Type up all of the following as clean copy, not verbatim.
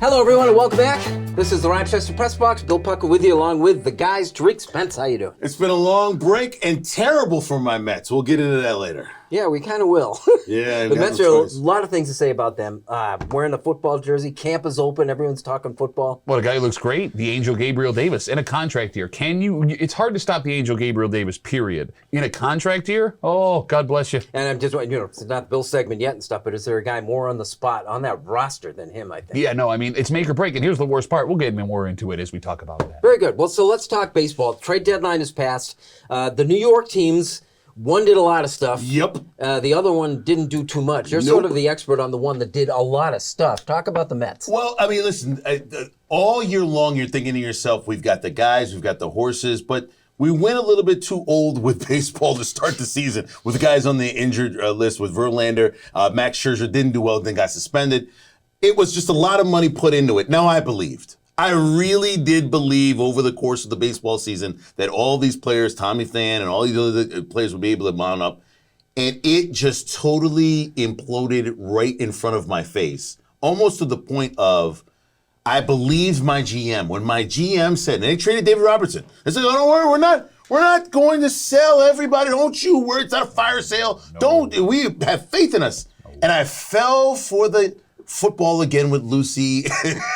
Hello, everyone, and welcome back. This is the Rochester Press Box. Bill Pucko with you, along with the guys, Tariq, Spence. How you doing? It's been a long break and terrible for my Mets. We'll get into that later. Yeah, we kind of will. Yeah, the Mets are a lot of things to say about them. Wearing a football jersey, camp is open, everyone's talking football. Well, a guy who looks great, the Angel Gabriel Davis, in a contract year. It's hard to stop the Angel Gabriel Davis, period. In a contract year? Oh, God bless you. And I'm just, it's not Bill's segment yet and stuff, but is there a guy more on the spot on that roster than him, I think? Yeah, no, I mean, it's make or break, and here's the worst part. We'll get more into it as we talk about that. Very good. Well, so let's talk baseball. Trade deadline is passed. The New York teams, one did a lot of stuff. Yep. The other one didn't do too much. You're sort of the expert on the one that did a lot of stuff. Talk about the Mets. Well, I mean, listen, all year long you're thinking to yourself, we've got the guys, we've got the horses, but we went a little bit too old with baseball to start the season with the guys on the injured list with Verlander. Max Scherzer didn't do well, then got suspended. It was just a lot of money put into it. Now, I really did believe over the course of the baseball season that all these players, Tommy Pham and all these other players would be able to mount up. And it just totally imploded right in front of my face, almost to the point of I believed my GM. When my GM said, and they traded David Robertson, they said, oh, don't worry, we're not going to sell everybody. Don't you worry, it's not a fire sale. No. We have faith in us. No. And I fell for the football again with Lucy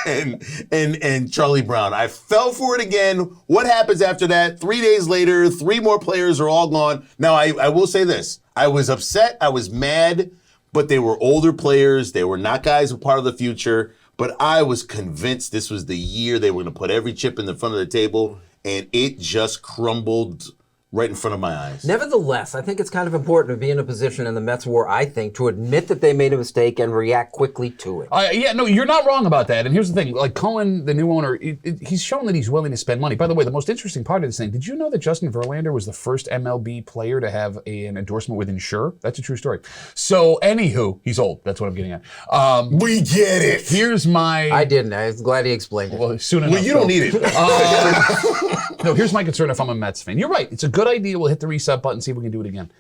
and Charlie Brown. I fell for it again. What happens after that? 3 days later, 3 more players are all gone. Now, I will say this. I was upset. I was mad, but they were older players. They were not guys who were part of the future. But I was convinced this was the year they were going to put every chip in the front of the table, and it just crumbled right in front of my eyes. Nevertheless, I think it's kind of important to be in a position in the Mets war, I think, to admit that they made a mistake and react quickly to it. Yeah, no, you're not wrong about that. And here's the thing. Like Cohen, the new owner, he's shown that he's willing to spend money. By the way, the most interesting part of this thing, did you know that Justin Verlander was the first MLB player to have an endorsement with Insure? That's a true story. So, anywho, he's old. That's what I'm getting at. We get it. Here's my... I didn't. I was glad he explained it. Well, soon enough. Well, you don't need it. No, here's my concern if I'm a Mets fan. You're right. It's a good idea. We'll hit the reset button, see if we can do it again.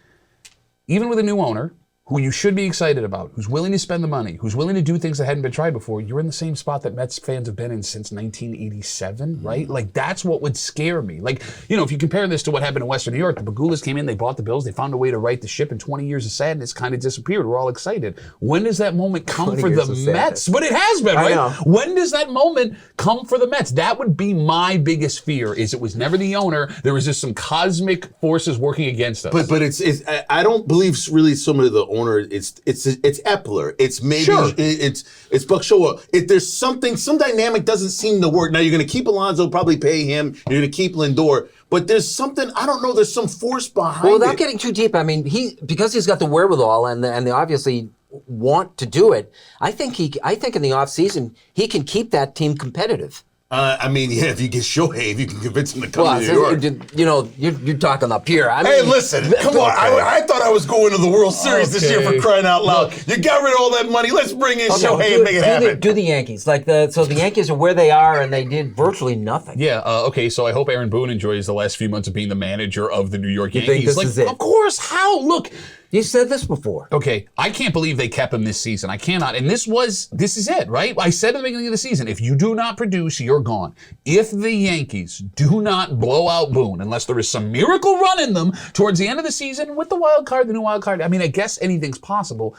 Even with a new owner, who you should be excited about, who's willing to spend the money, who's willing to do things that hadn't been tried before, you're in the same spot that Mets fans have been in since 1987, right? Like, that's what would scare me. Like, if you compare this to what happened in Western New York, the Bagulas came in, they bought the Bills, they found a way to right the ship, and 20 years of sadness kind of disappeared. We're all excited. When does that moment come for the Mets? But it has been, right? When does that moment come for the Mets? That would be my biggest fear, is it was never the owner. There was just some cosmic forces working against us. But it's I don't believe really some of the owner, it's Epler. It's maybe it's Buck Showalter. If there's some dynamic doesn't seem to work. Now you're going to keep Alonso, probably pay him. You're going to keep Lindor, but there's something, I don't know. There's some force behind it. Well, without getting too deep, I mean, because he's got the wherewithal and they obviously want to do it. I think in the offseason he can keep that team competitive. If you get Shohei, if you can convince him to come to New York. You're talking up here. Hey, listen, come on. I thought I was going to the World Series this year for crying out loud. You got rid of all that money. Let's bring in Shohei and make it happen. Do the Yankees. So the Yankees are where they are, and they did virtually nothing. Yeah, okay, so I hope Aaron Boone enjoys the last few months of being the manager of the New York Yankees. You think this is it? Of course. How? Look. You said this before. Okay, I can't believe they kept him this season. I cannot. And this is it, right? I said at the beginning of the season, if you do not produce, you're gone. If the Yankees do not blow out Boone, unless there is some miracle run in them towards the end of the season with the new wild card, I mean, I guess anything's possible.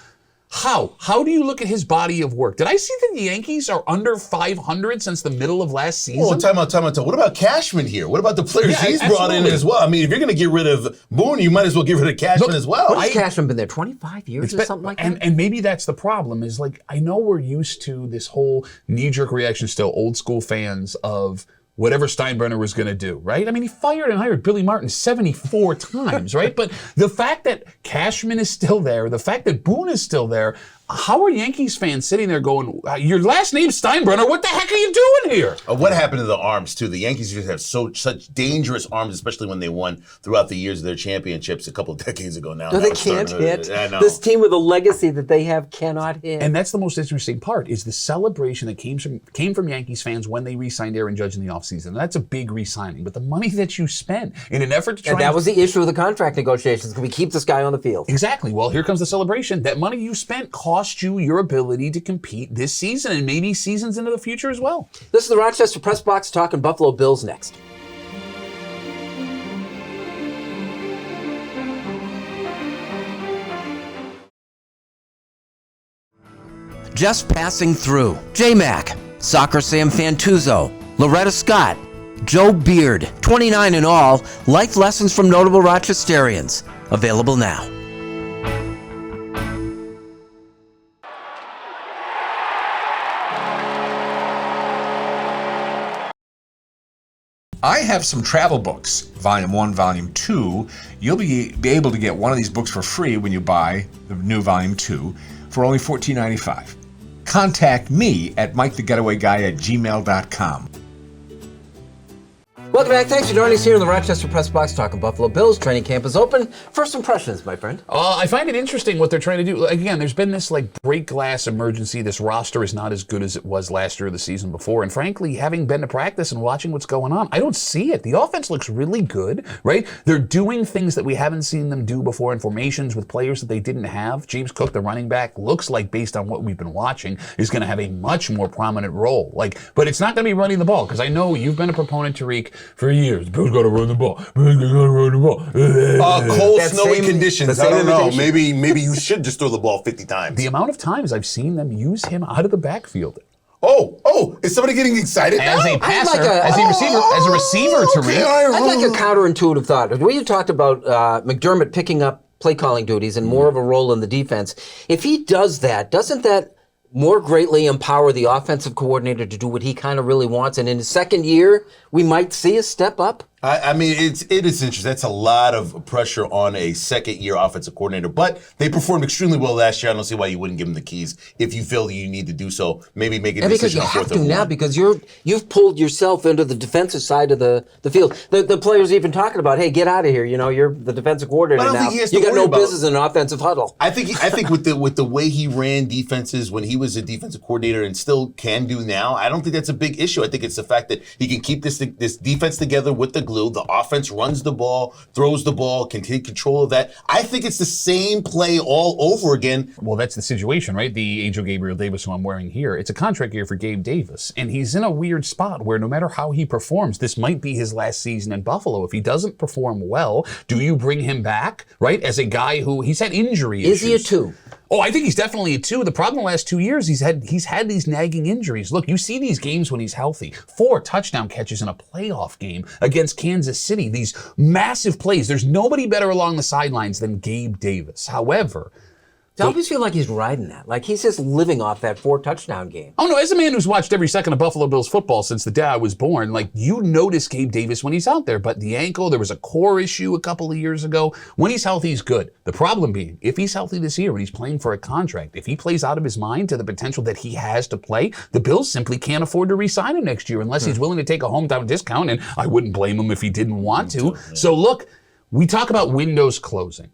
How? How do you look at his body of work? Did I see that the Yankees are under 500 since the middle of last season? Well, time out. What about Cashman here? What about the players he's brought in as well? I mean, if you're going to get rid of Boone, you might as well get rid of Cashman as well. What has Cashman been there, 25 years or something like that? And maybe that's the problem, is like, I know we're used to this whole knee-jerk reaction still, old school fans of whatever Steinbrenner was going to do, right? I mean, he fired and hired Billy Martin 74 times, right? But the fact that Cashman is still there, the fact that Boone is still there, how are Yankees fans sitting there going, your last name's Steinbrenner, what the heck are you doing here? What happened to the arms, too? The Yankees just have such dangerous arms, especially when they won throughout the years of their championships a couple of decades ago now. No, they can't hit. This team with the legacy that they have cannot hit. And that's the most interesting part, is the celebration that came from Yankees fans when they re-signed Aaron Judge in the offseason. That's a big re-signing. But the money that you spent in an effort to try... And that was the issue of the contract negotiations. Can we keep this guy on the field? Exactly. Well, here comes the celebration. That money you spent cost cost you your ability to compete this season and maybe seasons into the future as well. This is the Rochester Press Box talking Buffalo Bills next. Just passing through. J-Mac, Soccer Sam Fantuzzo, Loretta Scott, Joe Beard, 29 in all, life lessons from notable Rochesterians. Available now. I have some travel books, Volume 1, Volume 2. You'll be able to get one of these books for free when you buy the new Volume 2 for only $14.95. Contact me at MikeTheGetawayGuy@gmail.com. Welcome back. Thanks for joining us here in the Rochester Press Box talking Buffalo Bills. Training camp is open. First impressions, my friend. I find it interesting what they're trying to do. Again, there's been this break glass emergency. This roster is not as good as it was last year or the season before. And frankly, having been to practice and watching what's going on, I don't see it. The offense looks really good, right? They're doing things that we haven't seen them do before in formations with players that they didn't have. James Cook, the running back, looks like, based on what we've been watching, is going to have a much more prominent role. But it's not going to be running the ball, because I know you've been a proponent, Tariq, for years. Bills got to run the ball. Bills got to run the ball. Cold, That snowy same- conditions. the I same don't know. invitation. Maybe you should just throw the ball 50 times. The amount of times I've seen them use him out of the backfield Oh, is somebody getting excited as now? a passer, like a- as a receiver, okay, Tariq. I'd like a counterintuitive thought. We talked about McDermott picking up play calling duties and more of a role in the defense. If he does that, doesn't that more greatly empower the offensive coordinator to do what he kind of really wants? And in his second year, we might see a step up? I mean, it is interesting. That's a lot of pressure on a second-year offensive coordinator. But they performed extremely well last year. I don't see why you wouldn't give them the keys if you feel that you need to do so. Maybe make a And because decision you on have fourth to and now, one. because you've pulled yourself into the defensive side of the field. The players even talking about, hey, get out of here. You're the defensive coordinator But I don't now. think he has to You got worry no about- business in an offensive huddle. I think with the way he ran defenses when he was a defensive coordinator and still can do now, I don't think that's a big issue. I think it's the fact that he can keep this defense together with the glue. The offense runs the ball, throws the ball, can take control of that. I think it's the same play all over again. Well, that's the situation, right? The Angel Gabriel Davis, who I'm wearing here, it's a contract year for Gabe Davis. And he's in a weird spot where no matter how he performs, this might be his last season in Buffalo. If he doesn't perform well, do you bring him back, right? As a guy who, he's had injury issues. Is he a 2? Oh, I think he's definitely a 2. The problem the last 2 years, he's had these nagging injuries. Look, you see these games when he's healthy. 4 touchdown catches in a playoff game against Kansas City. These massive plays. There's nobody better along the sidelines than Gabe Davis. However, I always feel like he's riding that. Like he's just living off that 4 touchdown game. oh no, as a man who's watched every second of Buffalo Bills football since the day I was born, you notice Gabe Davis when he's out there. But the ankle, there was a core issue a couple of years ago. When he's healthy, he's good. The problem being, if he's healthy this year and he's playing for a contract, if he plays out of his mind to the potential that he has to play, the Bills simply can't afford to re-sign him next year unless he's willing to take a hometown discount, and I wouldn't blame him if he didn't want to. So look, we talk about windows closing.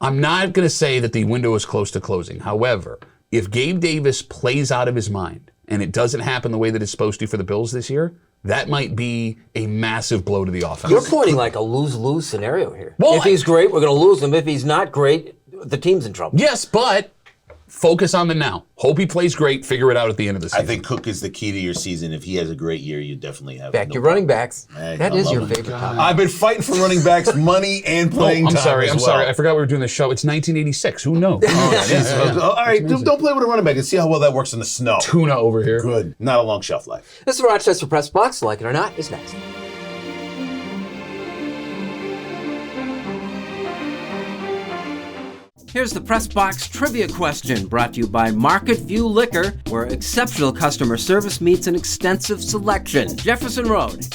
I'm not going to say that the window is close to closing. However, if Gabe Davis plays out of his mind and it doesn't happen the way that it's supposed to for the Bills this year, that might be a massive blow to the offense. You're pointing like a lose-lose scenario here. Well, if he's great, we're going to lose him. If he's not great, the team's in trouble. Yes, but focus on the now. Hope he plays great. Figure it out at the end of the season. I think Cook is the key to your season. If he has a great year, you definitely have. Back no to running problem. backs. Hey, That I is love your him. favorite topic. I've been fighting for running backs money and playing I'm time sorry. as I'm well. sorry. I forgot we were doing this show. It's 1986. Who knows? All right, don't play with a running back and see how well that works in the snow. Tuna over here. Good. Not a long shelf life. This is the Rochester Press Box. Like it or not, is next. Here's the Press Box trivia question brought to you by Market View Liquor, where exceptional customer service meets an extensive selection. Jefferson Road.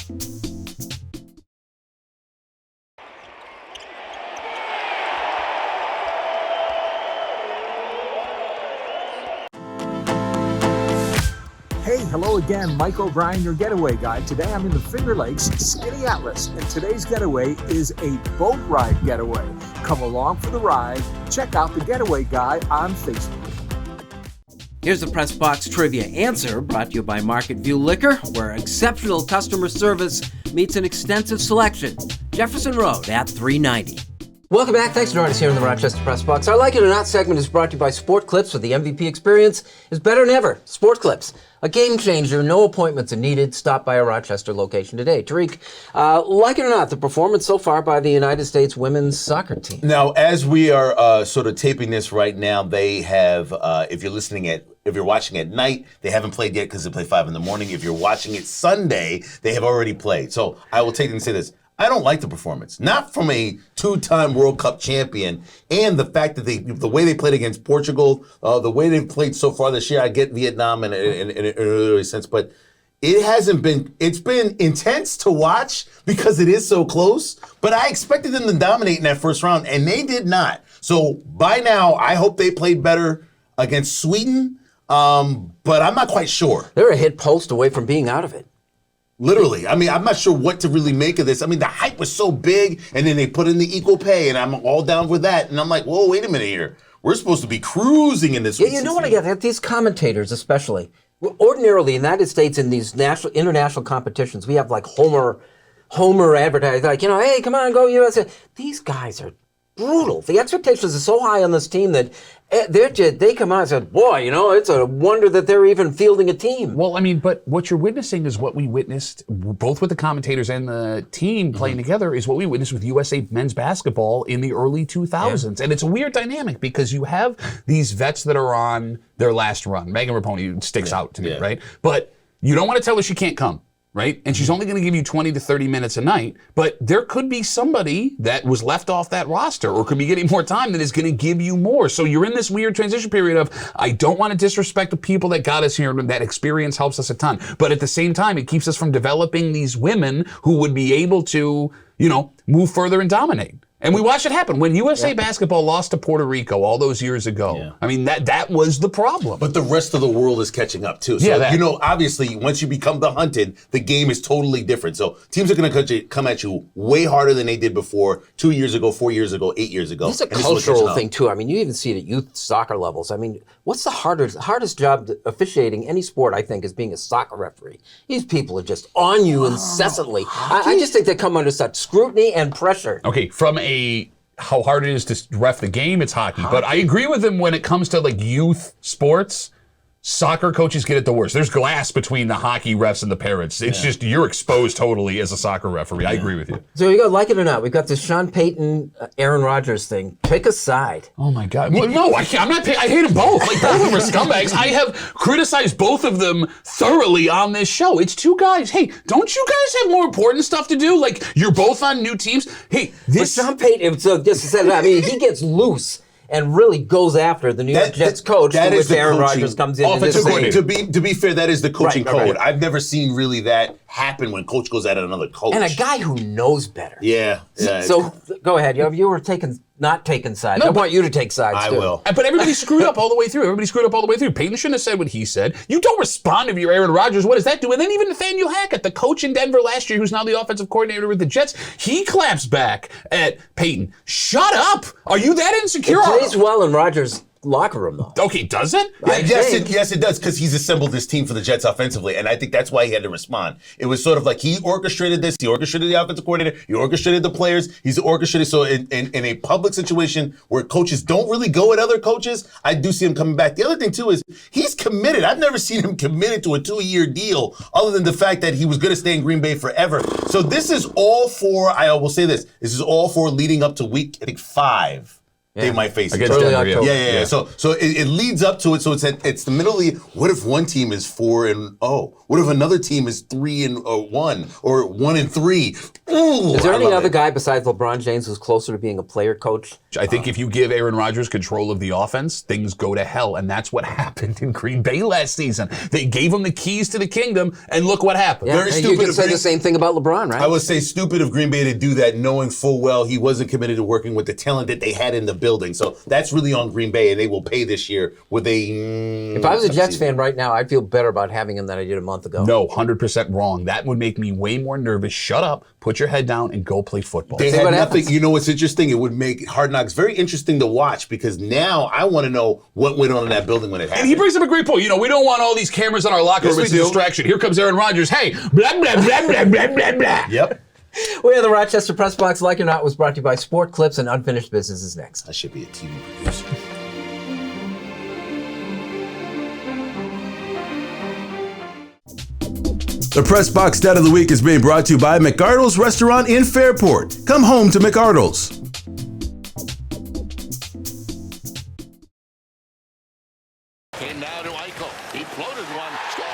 Hey, hello again, Mike O'Brien, your getaway guide. Today I'm in the Finger Lakes, Skinny Atlas, and today's getaway is a boat ride getaway. Come along for the ride. Check out the getaway guy on Facebook. Here's the Press Box trivia answer brought to you by Market View Liquor, where exceptional customer service meets an extensive selection. Jefferson Road at 390. Welcome back. Thanks for joining us here in the Rochester Press Box. Our Like It or Not segment is brought to you by Sport Clips, where the MVP experience is better than ever. Sport Clips, a game changer. No appointments are needed. Stop by a Rochester location today. Tariq, like it or not, the performance so far by the United States women's soccer team. Now, as we are sort of taping this right now, they have, if you're watching at night, they haven't played yet because they play 5 in the morning. If you're watching it Sunday, they have already played. So I will take and say this. I don't like the performance, not from a 2-time World Cup champion, and the fact that the way they played against Portugal, the way they've played so far this year. I get Vietnam in an early sense, but it's been intense to watch because it is so close, but I expected them to dominate in that first round, and they did not. So by now, I hope they played better against Sweden, but I'm not quite sure. They're a hit post away from being out of it. Literally. I mean, I'm not sure what to really make of this. I mean, the hype was so big, and then they put in the equal pay, and I'm all down for that. And I'm like, whoa, wait a minute here. We're supposed to be cruising in this. Yeah, you know what I get? These commentators, especially. Ordinarily, in the United States, in these international competitions, we have like Homer advertising, like, hey, come on, go USA. These guys are brutal. The expectations are so high on this team that they come out and say, boy, it's a wonder that they're even fielding a team. Well, I mean, but what you're witnessing is what we witnessed, both with the commentators and the team playing together, is what we witnessed with USA men's basketball in the early 2000s. Yeah. And it's a weird dynamic because you have these vets that are on their last run. Megan Rapinoe sticks out to me, right? But you don't want to tell her she can't come. Right? And she's only going to give you 20 to 30 minutes a night, but there could be somebody that was left off that roster or could be getting more time that is going to give you more. So you're in this weird transition period of, I don't want to disrespect the people that got us here, and that experience helps us a ton. But at the same time, it keeps us from developing these women who would be able to, move further and dominate. And we watched it happen. When USA basketball lost to Puerto Rico all those years ago, I mean, that was the problem. But the rest of the world is catching up, too. So, obviously, once you become the hunted, the game is totally different. So teams are going to come at you way harder than they did before 2 years ago, 4 years ago, 8 years ago. It's a cultural thing, too. I mean, you even see it at youth soccer levels. I mean, what's the hardest job officiating any sport, I think, is being a soccer referee. These people are just on you incessantly. I just think they come under such scrutiny and pressure. Okay, from how hard it is to ref the game, it's hockey. But I agree with him when it comes to like youth sports. Soccer coaches get it the worst. There's glass between the hockey refs and the parents. It's just, you're exposed totally as a soccer referee. I agree with you. So you got, like it or not, we've got this Sean Payton, Aaron Rodgers thing. Pick a side. Oh my God. Well, no, I can't. I hate them both. Like, both of them are scumbags. I have criticized both of them thoroughly on this show. It's two guys. Hey, don't you guys have more important stuff to do? Like, you're both on new teams. Hey, this. But Sean Payton, so just to say that, I mean, he gets loose and really goes after the New York Jets coach, to which Aaron Rodgers comes in and just say, to be fair, that is the coaching code. Right. I've never seen really that happen when coach goes at another coach. And a guy who knows better. Yeah. So go ahead. You were not taking sides. I want you to take sides, I too. will. But everybody screwed up all the way through. Payton shouldn't have said what he said. You don't respond if you're Aaron Rodgers. What does that do? And then even Nathaniel Hackett, the coach in Denver last year, who's now the offensive coordinator with the Jets, he claps back at Payton. Shut up! Are you that insecure? It plays well in Rodgers' locker room, though. Okay, does it? Yes, it does, because he's assembled this team for the Jets offensively, and I think that's why he had to respond. It was sort of like he orchestrated this, he orchestrated the offensive coordinator, he orchestrated the players, he's orchestrated. So in a public situation where coaches don't really go at other coaches, I do see him coming back. The other thing, too, is he's committed. I've never seen him committed to a 2-year deal, other than the fact that he was going to stay in Green Bay forever. So this is all for, I will say this is all for leading up to week, I think, 5. They might face each Against other. Denver, Yeah. So it leads up to it. So it's the middle of the. What if one team is 4-0? What if another team is 3-1 or 1-3? Ooh, is there any other guy besides LeBron James who's closer to being a player coach? I think if you give Aaron Rodgers control of the offense, things go to hell, and that's what happened in Green Bay last season. They gave him the keys to the kingdom, and look what happened. Yeah, and you could say the same thing about LeBron, right? I would say stupid of Green Bay to do that, knowing full well he wasn't committed to working with the talent that they had in the building. So that's really on Green Bay, and they will pay this year with a. If I was a Jets fan right now, I'd feel better about having him than I did a month ago. No, 100% wrong. That would make me way more nervous. Shut up, put your head down, and go play football. They had nothing. Happens. You know what's interesting? It would make Hard Knocks very interesting to watch, because now I want to know what went on in that building when it happened. And he brings up a great point. We don't want all these cameras in our locker room. It's a distraction. Here comes Aaron Rodgers. Hey, blah, blah, blah, blah, blah, blah, blah. Yep. We are the Rochester Press Box. Like it or not, was brought to you by Sport Clips, and Unfinished Business is next. I should be a TV producer. The Press Box Stat of the Week is being brought to you by McArdle's Restaurant in Fairport. Come home to McArdle's. And now to Eichel. He floated one. Score!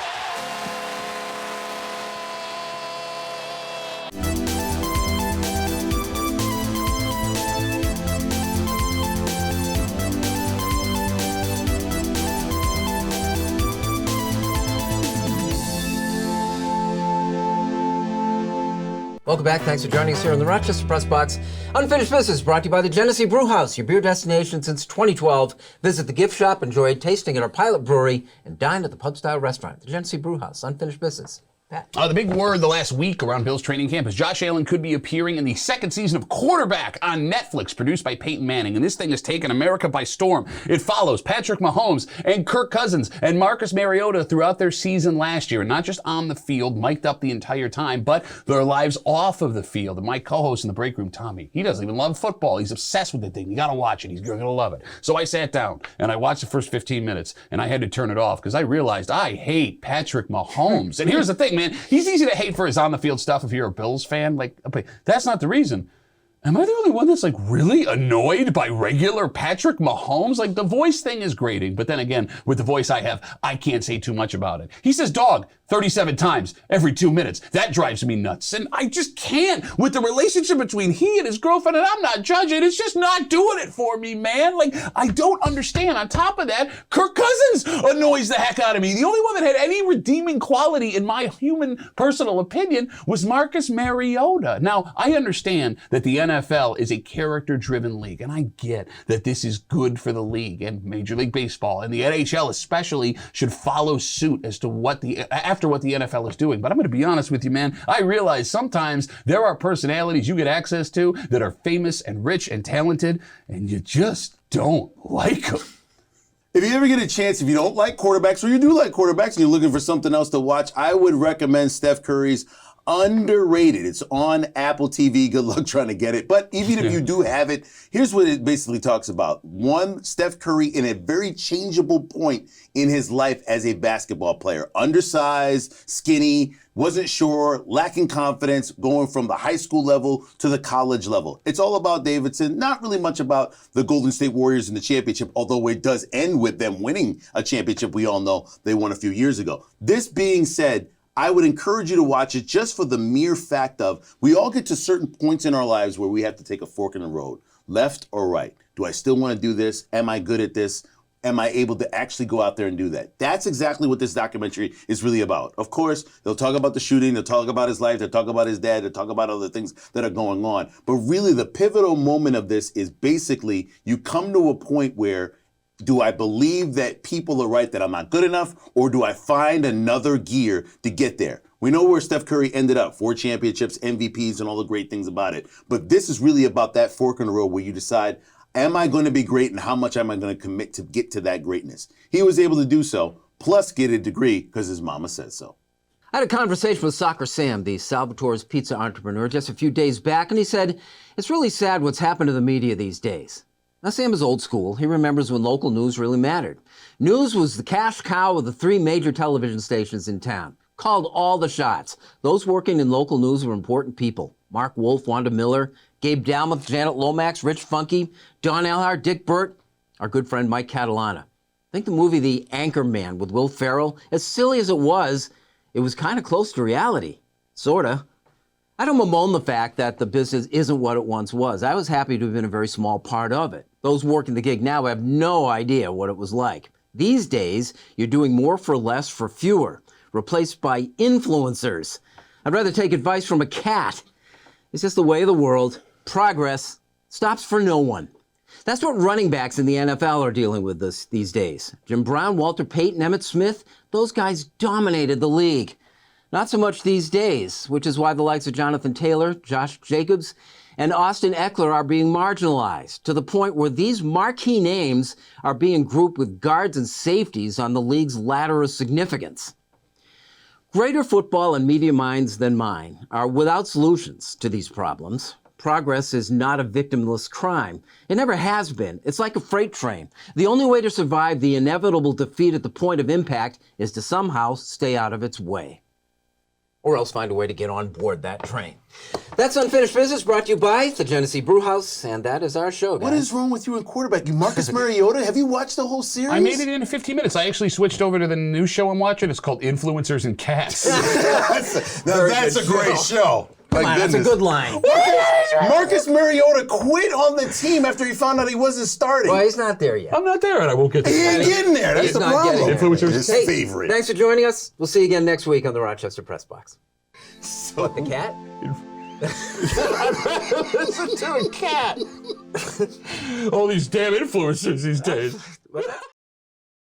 Welcome back. Thanks for joining us here in the Rochester Press Box. Unfinished Business brought to you by the Genesee Brew House, your beer destination since 2012. Visit the gift shop, enjoy a tasting at our pilot brewery, and dine at the pub-style restaurant. The Genesee Brew House. Unfinished Business. Pat. The big word the last week around Bills training camp is Josh Allen could be appearing in the second season of Quarterback on Netflix, produced by Payton Manning. And this thing has taken America by storm. It follows Patrick Mahomes and Kirk Cousins and Marcus Mariota throughout their season last year. And not just on the field, mic'd up the entire time, but their lives off of the field. And my co-host in the break room, Tommy, he doesn't even love football. He's obsessed with the thing. You got to watch it. He's going to love it. So I sat down and I watched the first 15 minutes and I had to turn it off because I realized I hate Patrick Mahomes. And here's the thing, man. He's easy to hate for his on-the-field stuff if you're a Bills fan. Like, okay, that's not the reason. Am I the only one that's like really annoyed by regular Patrick Mahomes? Like, the voice thing is grating, but then again, with the voice I have, I can't say too much about it. He says dog 37 times every 2 minutes. That drives me nuts. And I just can't. With the relationship between he and his girlfriend, and I'm not judging, it's just not doing it for me, man. Like, I don't understand. On top of that, Kirk Cousins annoys the heck out of me. The only one that had any redeeming quality, in my human personal opinion, was Marcus Mariota. Now, I understand that the NFL is a character-driven league, and I get that this is good for the league and Major League Baseball, and the NHL especially should follow suit as to after what the NFL is doing. But I'm going to be honest with you, man. I realize sometimes there are personalities you get access to that are famous and rich and talented, and you just don't like them. If you ever get a chance, if you don't like quarterbacks, or you do like quarterbacks and you're looking for something else to watch, I would recommend Steph Curry's Underrated. It's on Apple TV. Good luck trying to get it. But even if you do have it, here's what it basically talks about. One, Steph Curry in a very changeable point in his life as a basketball player. Undersized, skinny, wasn't sure, lacking confidence, going from the high school level to the college level. It's all about Davidson, not really much about the Golden State Warriors in the championship, although it does end with them winning a championship we all know they won a few years ago. This being said, I would encourage you to watch it just for the mere fact of we all get to certain points in our lives where we have to take a fork in the road, left or right. Do I still want to do this? Am I good at this? Am I able to actually go out there and do that? That's exactly what this documentary is really about. Of course, they'll talk about the shooting, they'll talk about his life, they'll talk about his dad, they'll talk about other things that are going on. But really the pivotal moment of this is basically you come to a point where do I believe that people are right, that I'm not good enough, or do I find another gear to get there? We know where Steph Curry ended up, 4 championships, MVPs, and all the great things about it. But this is really about that fork in the road where you decide, am I going to be great and how much am I going to commit to get to that greatness? He was able to do so, plus get a degree because his mama said so. I had a conversation with Soccer Sam, the Salvatore's pizza entrepreneur, just a few days back, and he said, it's really sad what's happened to the media these days. Now, Sam is old school. He remembers when local news really mattered. News was the cash cow of the 3 major television stations in town. Called all the shots. Those working in local news were important people. Mark Wolf, Wanda Miller, Gabe Dalmuth, Janet Lomax, Rich Funke, Don Elhart, Dick Burt, our good friend Mike Catalana. I think the movie The Anchorman with Will Ferrell, as silly as it was kind of close to reality. Sorta. I don't bemoan the fact that the business isn't what it once was. I was happy to have been a very small part of it. Those working the gig now have no idea what it was like. These days, you're doing more for less for fewer, replaced by influencers. I'd rather take advice from a cat. It's just the way of the world. Progress stops for no one. That's what running backs in the NFL are dealing with these days. Jim Brown, Walter Payton, Emmitt Smith, those guys dominated the league. Not so much these days, which is why the likes of Jonathan Taylor, Josh Jacobs, and Austin Eckler are being marginalized to the point where these marquee names are being grouped with guards and safeties on the league's ladder of significance. Greater football and media minds than mine are without solutions to these problems. Progress is not a victimless crime. It never has been. It's like a freight train. The only way to survive the inevitable defeat at the point of impact is to somehow stay out of its way. Or else find a way to get on board that train. That's Unfinished Business, brought to you by the Genesee Brewhouse, and that is our show, guys. What is wrong with you and quarterback? You Marcus Mariota? Have you watched the whole series? I made it in 15 minutes. I actually switched over to the new show I'm watching. It's called Influencers and Cats. That's a great show. Come on, that's a good line. Marcus Mariota quit on the team after he found out he wasn't starting. Well, he's not there yet. I'm not there, and I won't get He there. ain't getting there. That's He's the not problem. getting there. Influencers. His Hey, favorite. thanks for joining us. We'll see you again next week on the Rochester Press Box. What, the cat? Listen to a cat. All these damn influencers these days. What's that?